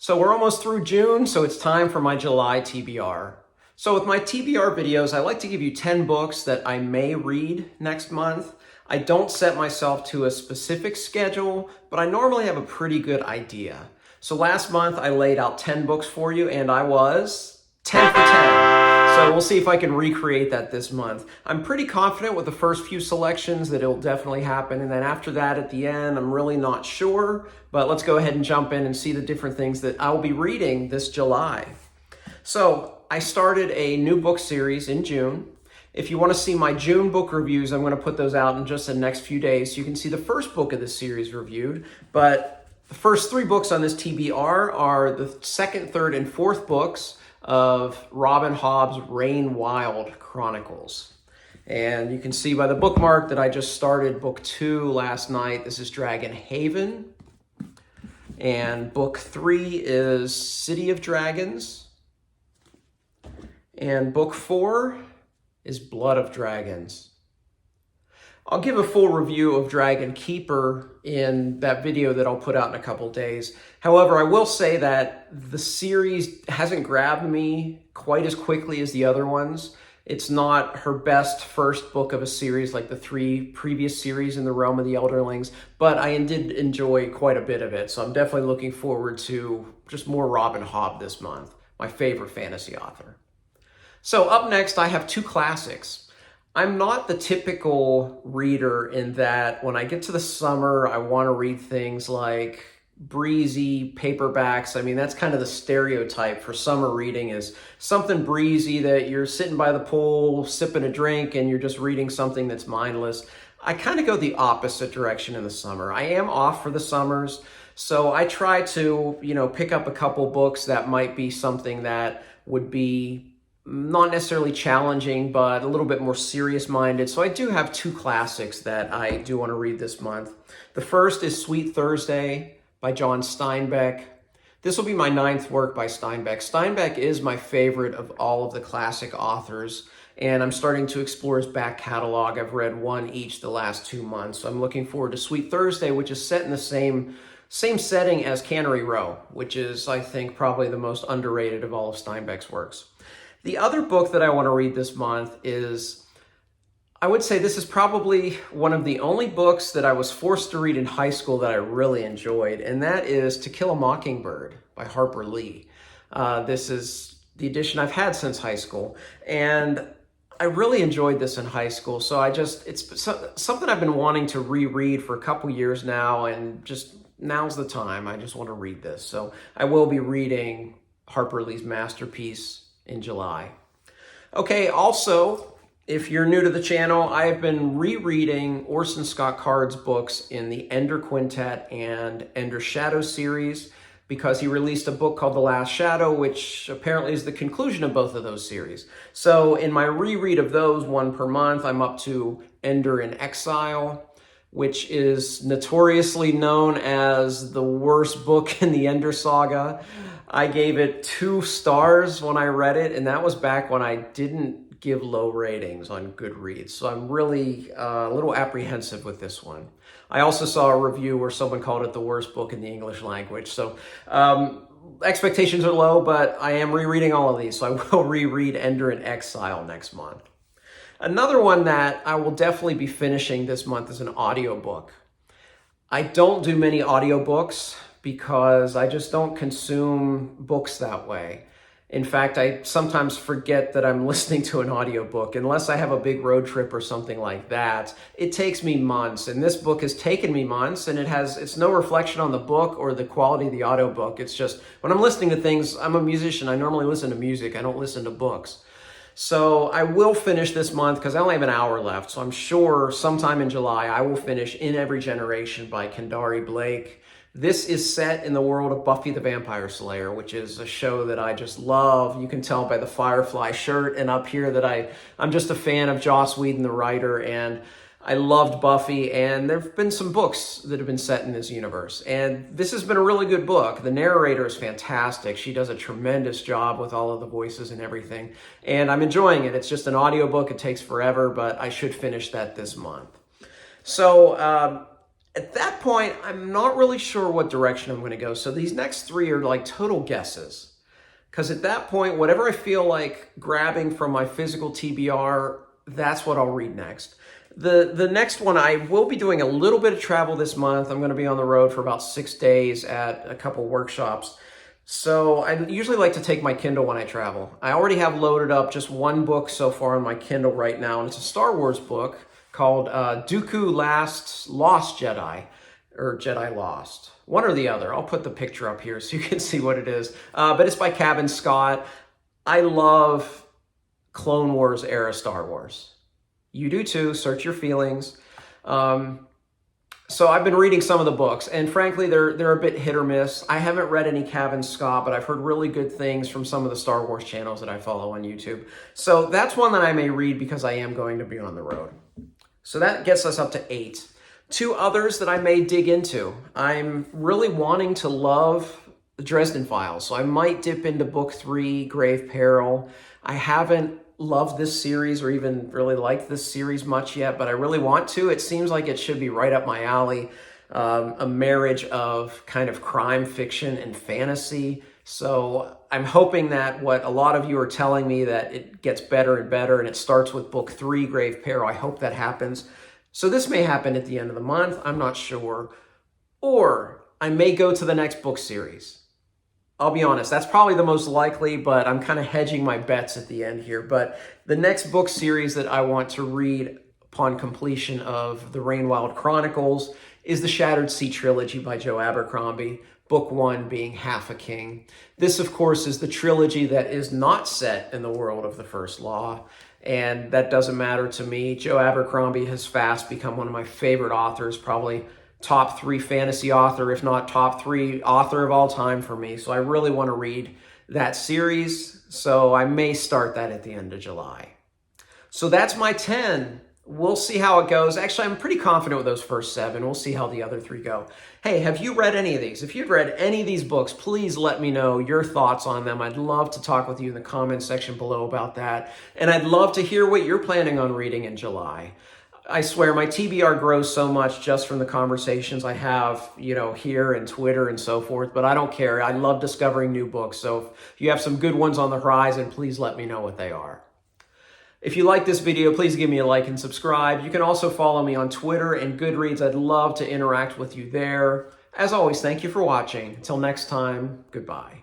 So we're almost through June, so it's time for my July TBR. So with my TBR videos, I like to give you 10 books that I may read next month. I don't set myself to a specific schedule, but I normally have a pretty good idea. So last month I laid out 10 books for you and I was 10 for 10. So we'll see if I can recreate that this month. I'm pretty confident with the first few selections that it'll definitely happen. And then after that at the end, I'm really not sure, but let's go ahead and jump in and see the different things that I'll be reading this July. So I started a new book series in June. If you want to see my June book reviews, I'm going to put those out in just the next few days. So you can see the first book of the series reviewed, but the first 3 books on this TBR are the second, third, and fourth books of Robin Hobb's Rain Wild Chronicles. And you can see by the bookmark that I just started book 2 last night. This is Dragon Haven. And book 3 is City of Dragons. And book 4 is Blood of Dragons. I'll give a full review of Dragon Keeper in that video that I'll put out in a couple days. However, I will say that the series hasn't grabbed me quite as quickly as the other ones. It's not her best first book of a series like the 3 previous series in the Realm of the Elderlings, but I did enjoy quite a bit of it. So I'm definitely looking forward to just more Robin Hobb this month, my favorite fantasy author. So up next, I have 2 classics. I'm not the typical reader in that when I get to the summer, I want to read things like breezy paperbacks. I mean, that's kind of the stereotype for summer reading, is something breezy that you're sitting by the pool, sipping a drink, and you're just reading something that's mindless. I kind of go the opposite direction in the summer. I am off for the summers, so I try to, pick up a couple books that might be something that would be not necessarily challenging, but a little bit more serious-minded. So I do have 2 classics that I do want to read this month. The first is Sweet Thursday by John Steinbeck. This will be my 9th work by Steinbeck. Steinbeck is my favorite of all of the classic authors, and I'm starting to explore his back catalog. I've read 1 each the last 2 months. So I'm looking forward to Sweet Thursday, which is set in the same setting as Cannery Row, which is, I think, probably the most underrated of all of Steinbeck's works. The other book that I want to read this month is, I would say this is probably one of the only books that I was forced to read in high school that I really enjoyed, and that is To Kill a Mockingbird by Harper Lee. This is the edition I've had since high school, and I really enjoyed this in high school, so it's something I've been wanting to reread for a couple years now, and just now's the time. I just want to read this. So I will be reading Harper Lee's masterpiece in July. Okay, also, if you're new to the channel, I've been rereading Orson Scott Card's books in the Ender Quintet and Ender Shadow series because he released a book called The Last Shadow, which apparently is the conclusion of both of those series. So in my reread of those, 1 per month, I'm up to Ender in Exile, which is notoriously known as the worst book in the Ender saga. I gave it 2 stars when I read it, and that was back when I didn't give low ratings on Goodreads. So I'm really a little apprehensive with this one. I also saw a review where someone called it the worst book in the English language. So expectations are low, but I am rereading all of these. So I will reread Ender in Exile next month. Another one that I will definitely be finishing this month is an audiobook. I don't do many audiobooks because I just don't consume books that way. In fact, I sometimes forget that I'm listening to an audiobook. Unless I have a big road trip or something like that, it takes me months. And this book has taken me months, and it's no reflection on the book or the quality of the audiobook. It's just, when I'm listening to things, I'm a musician. I normally listen to music. I don't listen to books. So I will finish this month because I only have an hour left. So I'm sure sometime in July, I will finish In Every Generation by Kendari Blake. This is set in the world of Buffy the Vampire Slayer, which is a show that I just love. You can tell by the Firefly shirt and up here that I'm just a fan of Joss Whedon, the writer, and I loved Buffy, and there have been some books that have been set in this universe, and this has been a really good book. The narrator is fantastic. She does a tremendous job with all of the voices and everything, and I'm enjoying it. It's just an audiobook. It takes forever, but I should finish that this month. So At that point, I'm not really sure what direction I'm going to go. So these next three are like total guesses. Because at that point, whatever I feel like grabbing from my physical TBR, that's what I'll read next. The next one, I will be doing a little bit of travel this month. I'm going to be on the road for about 6 days at a couple workshops. So I usually like to take my Kindle when I travel. I already have loaded up just one book so far on my Kindle right now, and it's a Star Wars book called Dooku Lost Jedi, or Jedi Lost. One or the other. I'll put the picture up here so you can see what it is. But it's by Cabin Scott. I love Clone Wars era Star Wars. You do too. Search your feelings. So I've been reading some of the books, and frankly, they're a bit hit or miss. I haven't read any Cabin Scott, but I've heard really good things from some of the Star Wars channels that I follow on YouTube. So that's one that I may read because I am going to be on the road. So that gets us up to 8. 2 others that I may dig into. I'm really wanting to love the Dresden Files, so I might dip into book 3, Grave Peril. I haven't loved this series or even really liked this series much yet, but I really want to. It seems like it should be right up my alley. A marriage of kind of crime fiction and fantasy. So I'm hoping that what a lot of you are telling me, that it gets better and better and it starts with book 3, Grave Peril. I hope that happens. So this may happen at the end of the month. I'm not sure. Or I may go to the next book series. I'll be honest, that's probably the most likely, but I'm kind of hedging my bets at the end here. But the next book series that I want to read upon completion of the Rainwild Chronicles is the Shattered Sea trilogy by Joe Abercrombie, book 1 being Half a King. This, of course, is the trilogy that is not set in the world of the First Law, and that doesn't matter to me. Joe Abercrombie has fast become one of my favorite authors, probably top 3 fantasy author, if not top 3 author of all time for me. So I really want to read that series. So I may start that at the end of July. So that's my 10. We'll see how it goes. Actually, I'm pretty confident with those first 7. We'll see how the other 3 go. Hey, have you read any of these? If you've read any of these books, please let me know your thoughts on them. I'd love to talk with you in the comments section below about that. And I'd love to hear what you're planning on reading in July. I swear my TBR grows so much just from the conversations I have, here and Twitter and so forth, but I don't care. I love discovering new books. So if you have some good ones on the horizon, please let me know what they are. If you like this video, please give me a like and subscribe. You can also follow me on Twitter and Goodreads. I'd love to interact with you there. As always, thank you for watching. Until next time, goodbye.